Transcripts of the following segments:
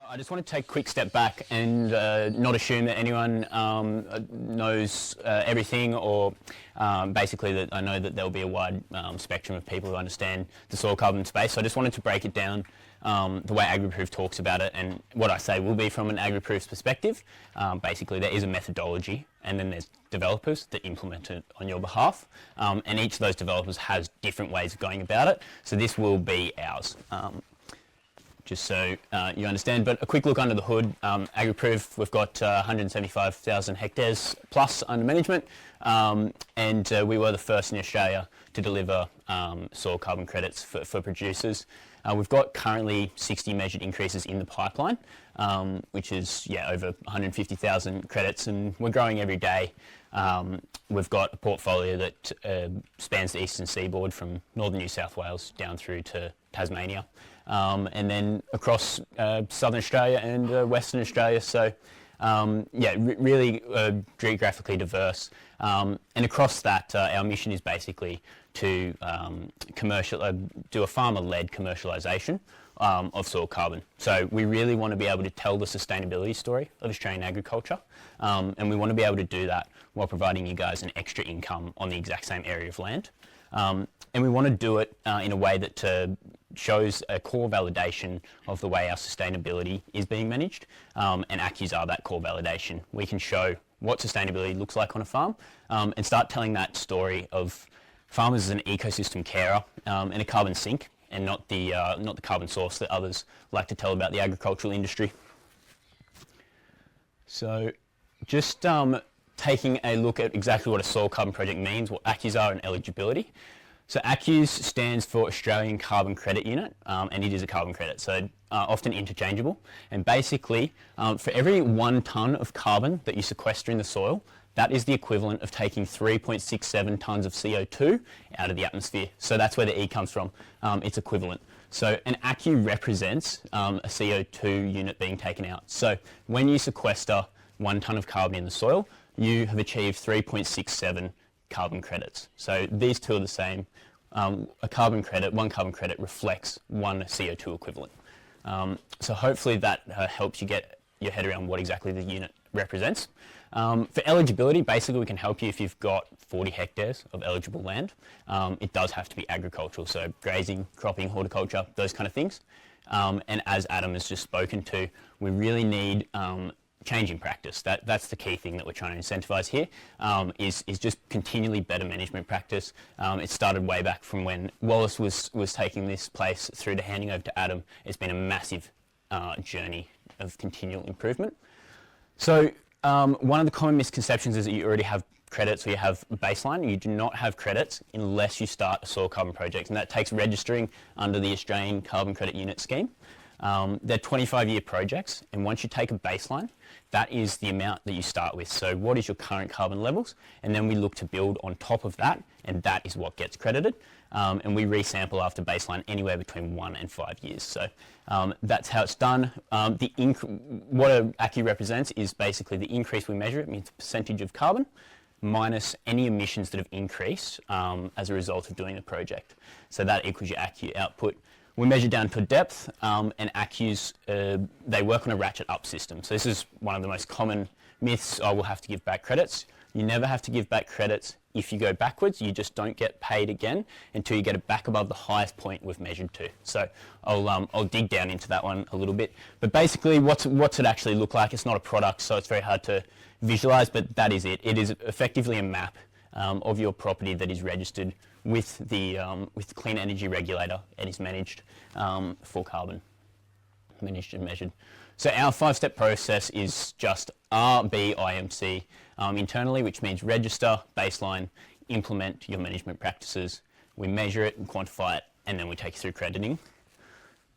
I just want to take a quick step back and not assume that anyone knows everything, or basically that I know that there'll be a wide spectrum of people who understand the soil carbon space. So I just wanted to break it down the way AgriProof talks about it, and what I say will be from an AgriProof's perspective. Basically there is a methodology, and then there's developers that implement it on your behalf, and each of those developers has different ways of going about it. So this will be ours. Just so you understand. But a quick look under the hood. AgriProof, we've got 175,000 hectares plus under management, and we were the first in Australia to deliver soil carbon credits for producers. We've got currently 60 measured increases in the pipeline, which is over 150,000 credits, and we're growing every day. We've got a portfolio that spans the eastern seaboard from northern New South Wales down through to Tasmania, and then across southern Australia and Western Australia. So really geographically diverse, and across that our mission is basically to do a farmer-led commercialisation of soil carbon. So we really want to be able to tell the sustainability story of Australian agriculture, and we want to be able to do that while providing you guys an extra income on the exact same area of land. And we want to do it in a way that shows a core validation of the way our sustainability is being managed, and ACCUs are that core validation. We can show what sustainability looks like on a farm, and start telling that story of farmers as an ecosystem carer and a carbon sink, and not the carbon source that others like to tell about the agricultural industry. So just taking a look at exactly what a soil carbon project means, what ACCUs are, and eligibility. So ACCUs stands for Australian Carbon Credit Unit, and it is a carbon credit, so often interchangeable. And basically, for every 1 tonne of carbon that you sequester in the soil, that is the equivalent of taking 3.67 tonnes of CO2 out of the atmosphere. So that's where the E comes from. It's equivalent. So an ACCU represents a CO2 unit being taken out. So when you sequester 1 tonne of carbon in the soil, you have achieved 3.67 carbon credits. So these two are the same. One carbon credit reflects 1 CO2 equivalent. So hopefully that helps you get your head around what exactly the unit represents. For eligibility, basically we can help you if you've got 40 hectares of eligible land. It does have to be agricultural, so grazing, cropping, horticulture, those kind of things. And as Adam has just spoken to, we really need change in practice. That's the key thing that we're trying to incentivise here, is just continually better management practice. It started way back from when Wallace was taking this place through to handing over to Adam. It's been a massive journey of continual improvement. So one of the common misconceptions is that you already have credits, or you have baseline. You do not have credits unless you start a soil carbon project, and that takes registering under the Australian Carbon Credit Unit scheme. They're 25-year projects, and once you take a baseline, that is the amount that you start with. So what is your current carbon levels? And then we look to build on top of that, and that is what gets credited. And we resample after baseline anywhere between 1 and 5 years. So that's how it's done. What an ACCU represents is basically the increase we measure. It means the percentage of carbon minus any emissions that have increased as a result of doing the project. So that equals your ACCU output. We measure down to depth, and ACCUs, they work on a ratchet up system. So this is one of the most common myths. I will have to give back credits. You never have to give back credits. If you go backwards, you just don't get paid again until you get it back above the highest point we've measured to. So I'll dig down into that one a little bit. But basically, what's it actually look like? It's not a product, so it's very hard to visualize, but that is it. It is effectively a map of your property that is registered with the Clean Energy Regulator and is managed for carbon, managed and measured. So our 5-step process is just RBIMC internally, which means register, baseline, implement your management practices. We measure it and quantify it, and then we take you through crediting.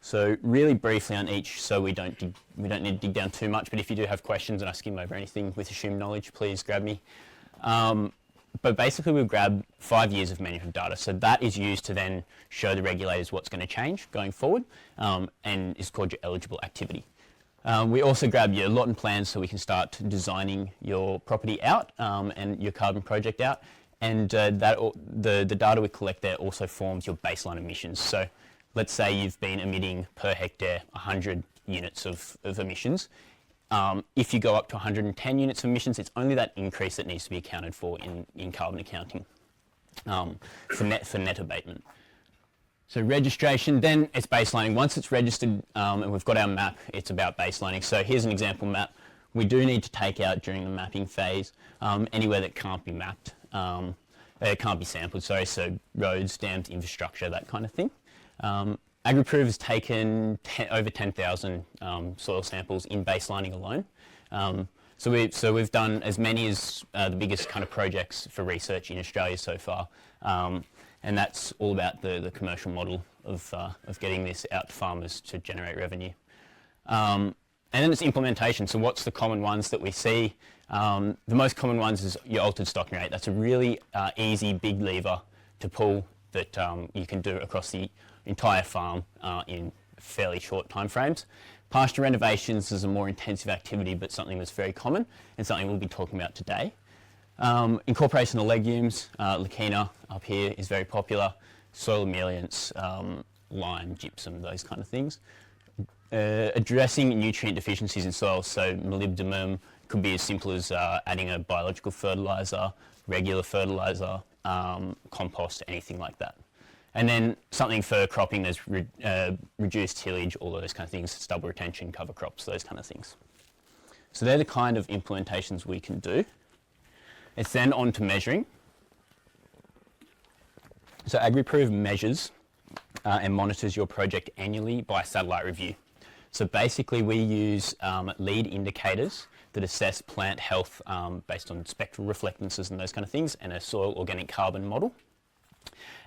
So really briefly on each, so we don't need to dig down too much, but if you do have questions and I skim over anything with assumed knowledge, please grab me. But basically we'll grab 5 years of management data. So that is used to then show the regulators what's going to change going forward, and is called your eligible activity. We also grab your lot and plans so we can start designing your property out and your carbon project out. And the data we collect there also forms your baseline emissions. So let's say you've been emitting per hectare 100 units of emissions. If you go up to 110 units of emissions, it's only that increase that needs to be accounted for in carbon accounting for net abatement. So registration, then it's baselining. Once it's registered and we've got our map, it's about baselining. So here's an example map. We do need to take out during the mapping phase anywhere that can't be mapped. It can't be sampled, sorry, so roads, dams, infrastructure, that kind of thing. AgriProve has taken over 10,000 soil samples in baselining alone. So we've done as many as the biggest kind of projects for research in Australia so far. And that's all about the commercial model of getting this out to farmers to generate revenue. And then it's implementation. So what's the common ones that we see? The most common ones is your altered stocking rate. That's a really easy big lever to pull that you can do across the entire farm in fairly short time frames. Pasture renovations is a more intensive activity, but something that's very common and something we'll be talking about today. Incorporation of legumes, Leukina up here is very popular. Soil emollients, lime, gypsum, those kind of things. Addressing nutrient deficiencies in soil, so molybdenum could be as simple as adding a biological fertiliser, regular fertiliser, compost, anything like that. And then something for cropping, there's reduced tillage, all of those kind of things, stubble retention, cover crops, those kind of things. So they're the kind of implementations we can do. It's then on to measuring. So AgriProve measures and monitors your project annually by satellite review. So basically we use lead indicators that assess plant health based on spectral reflectances and those kind of things, and a soil organic carbon model.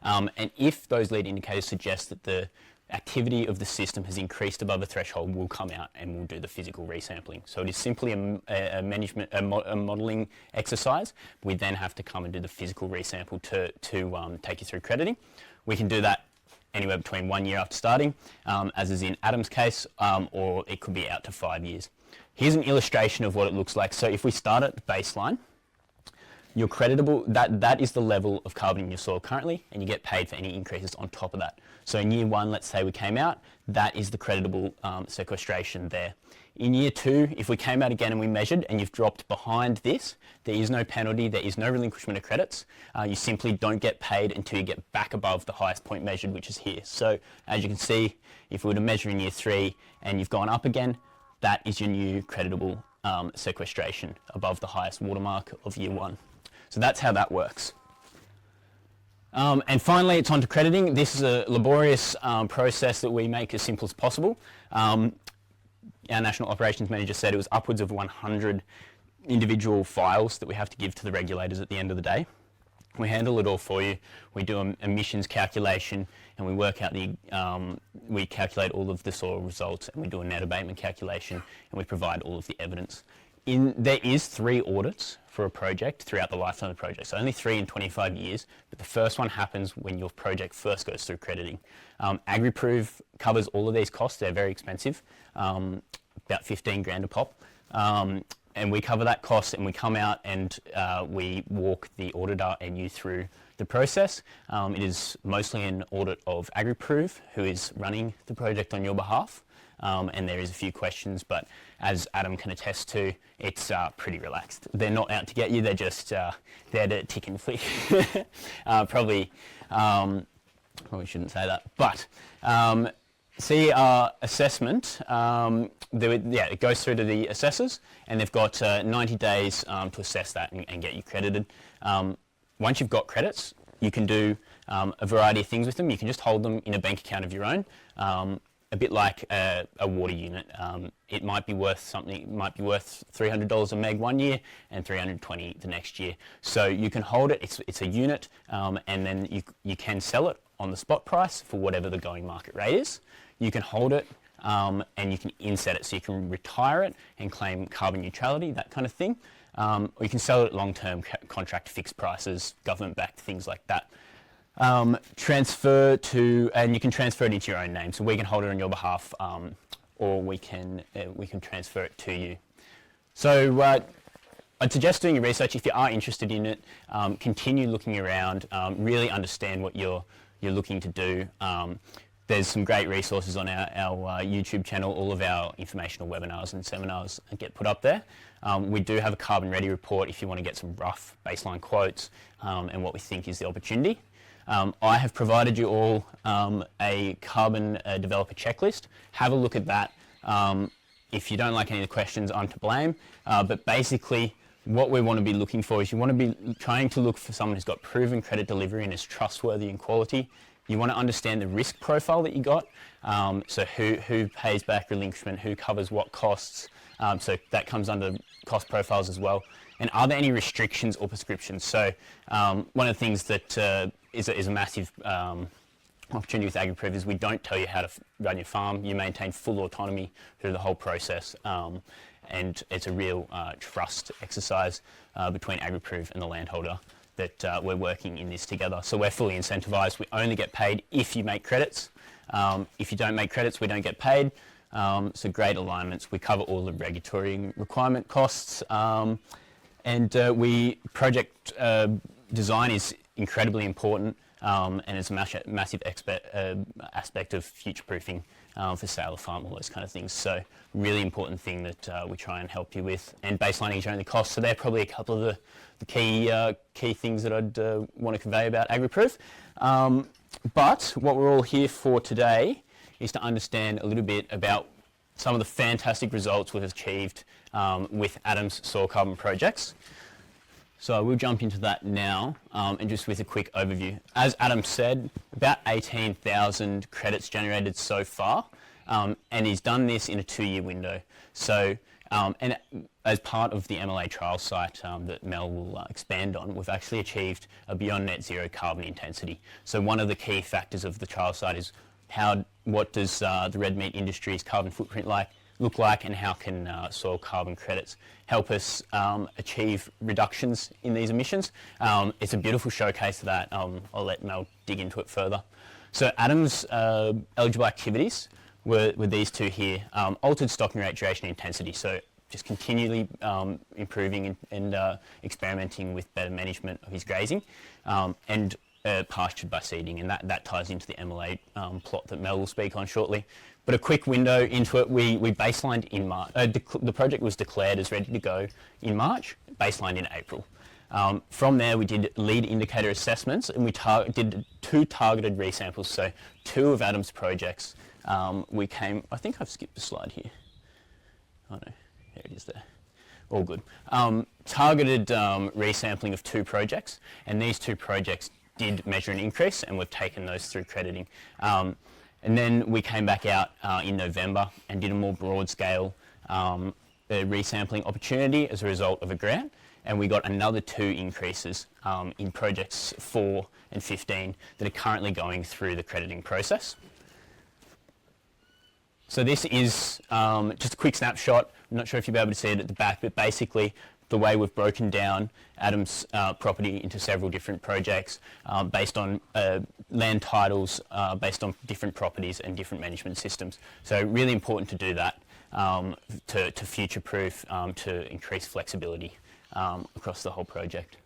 And if those lead indicators suggest that the activity of the system has increased above a threshold, we'll come out and we'll do the physical resampling. So it is simply a modelling exercise. We then have to come and do the physical resample to take you through crediting. We can do that anywhere between 1 year after starting, as is in Adam's case, or it could be out to 5 years. Here's an illustration of what it looks like. So if we start at baseline, you're creditable, that is the level of carbon in your soil currently, and you get paid for any increases on top of that. So in year 1, let's say we came out, that is the creditable sequestration there. In year 2, if we came out again and we measured and you've dropped behind this, there is no penalty, there is no relinquishment of credits. You simply don't get paid until you get back above the highest point measured, which is here. So as you can see, if we were to measure in year 3 and you've gone up again, that is your new creditable sequestration above the highest watermark of year 1. So that's how that works. And finally, it's on to crediting. This is a laborious process that we make as simple as possible. Our National Operations Manager said it was upwards of 100 individual files that we have to give to the regulators at the end of the day. We handle it all for you. We do an emissions calculation, and we work out we calculate all of the soil results, and we do a net abatement calculation, and we provide all of the evidence. There is 3 audits for a project throughout the lifetime of the project. So only 3 in 25 years, but the first one happens when your project first goes through crediting. AgriProve covers all of these costs. They're very expensive, about 15 grand a pop. And we cover that cost, and we come out and we walk the auditor and you through the process. It is mostly an audit of AgriProve, who is running the project on your behalf. And there is a few questions, but as Adam can attest to, it's pretty relaxed. They're not out to get you, they're just there to tick and flick. Probably shouldn't say that, but CER assessment, it goes through to the assessors, and they've got 90 days to assess that and get you credited. Once you've got credits, you can do a variety of things with them. You can just hold them in a bank account of your own. A bit like a water unit. It might be worth something, it might be worth $300 a meg 1 year and $320 the next year. So you can hold it, it's a unit, and then you can sell it on the spot price for whatever the going market rate is. You can hold it and you can inset it, so you can retire it and claim carbon neutrality, that kind of thing. Or you can sell it at long-term contract fixed prices, government-backed, things like that. And you can transfer it into your own name. So we can hold it on your behalf, or we can transfer it to you. So I'd suggest doing your research. If you are interested in it, continue looking around, really understand what you're looking to do. there's some great resources on our YouTube channel. All of our informational webinars and seminars get put up there. We do have a Carbon Ready report if you want to get some rough baseline quotes and what we think is the opportunity. I have provided you all a carbon developer checklist. Have a look at that. If you don't like any of the questions, I'm to blame. But basically, what we want to be looking for is you want to be trying to look for someone who's got proven credit delivery and is trustworthy in quality. You want to understand the risk profile that you got. So who pays back relinquishment, who covers what costs. So that comes under cost profiles as well. And are there any restrictions or prescriptions? So one of the things that is a massive opportunity with AgriProof is we don't tell you how to run your farm. You maintain full autonomy through the whole process. And it's a real trust exercise between AgriProof and the landholder that we're working in this together. So we're fully incentivised. We only get paid if you make credits. If you don't make credits, we don't get paid. So great alignments. We cover all the regulatory requirement costs. And project design is incredibly important. And it's a massive aspect of future-proofing for sale of farm, all those kind of things. So really important thing that we try and help you with. And baselining is only costs. So they're probably a couple of the key things that I'd want to convey about AgriProof. But what we're all here for today is to understand a little bit about some of the fantastic results we've achieved with Adam's soil carbon projects. So I will jump into that now and just with a quick overview. As Adam said, about 18,000 credits generated so far, and he's done this in a 2-year window. So, and as part of the MLA trial site that Mel will expand on, we've actually achieved a beyond net zero carbon intensity. So one of the key factors of the trial site is what does the red meat industry's carbon footprint look like, and how can soil carbon credits help us achieve reductions in these emissions. It's a beautiful showcase of that. I'll let Mel dig into it further. So Adam's eligible activities were these two here. Altered stocking rate, duration, intensity. So just continually improving and experimenting with better management of his grazing, and pastured by seeding, and that ties into the MLA plot that Mel will speak on shortly. But a quick window into it, we baselined in March. The project was declared as ready to go in March, baselined in April. From there, we did lead indicator assessments, and we did 2 targeted resamples, so 2 of Adam's projects. I think I've skipped a slide here. Oh no, here it is there. All good. Targeted resampling of 2 projects, and these 2 projects did measure an increase, and we've taken those through crediting. And then we came back out in November and did a more broad scale resampling opportunity as a result of a grant, and we got another 2 increases in projects 4 and 15 that are currently going through the crediting process. So this is just a quick snapshot. I'm not sure if you'll be able to see it at the back, but basically the way we've broken down Adam's property into several different projects based on land titles, based on different properties and different management systems. So really important to do that to future-proof, to increase flexibility across the whole project.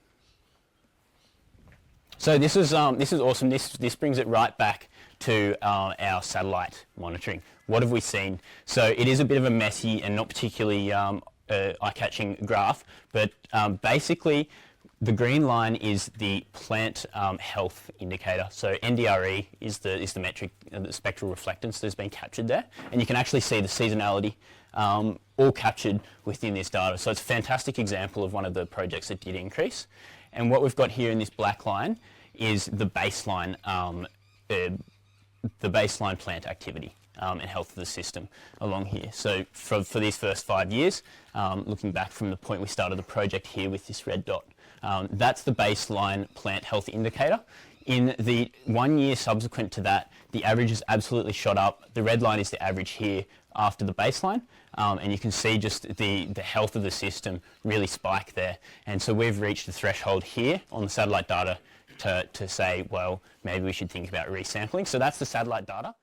So this is awesome. This brings it right back to our satellite monitoring. What have we seen? So it is a bit of a messy and not particularly eye-catching graph, but basically the green line is the plant health indicator. So NDRE is the metric, the spectral reflectance that's been captured there, and you can actually see the seasonality all captured within this data. So it's a fantastic example of one of the projects that did increase. And what we've got here in this black line is the baseline plant activity and health of the system along here. So for these first 5 years, looking back from the point we started the project here with this red dot, that's the baseline plant health indicator. In the 1 year subsequent to that, the average has absolutely shot up. The red line is the average here after the baseline, and you can see just the health of the system really spike there. And so we've reached the threshold here on the satellite data to say, well, maybe we should think about resampling. So that's the satellite data.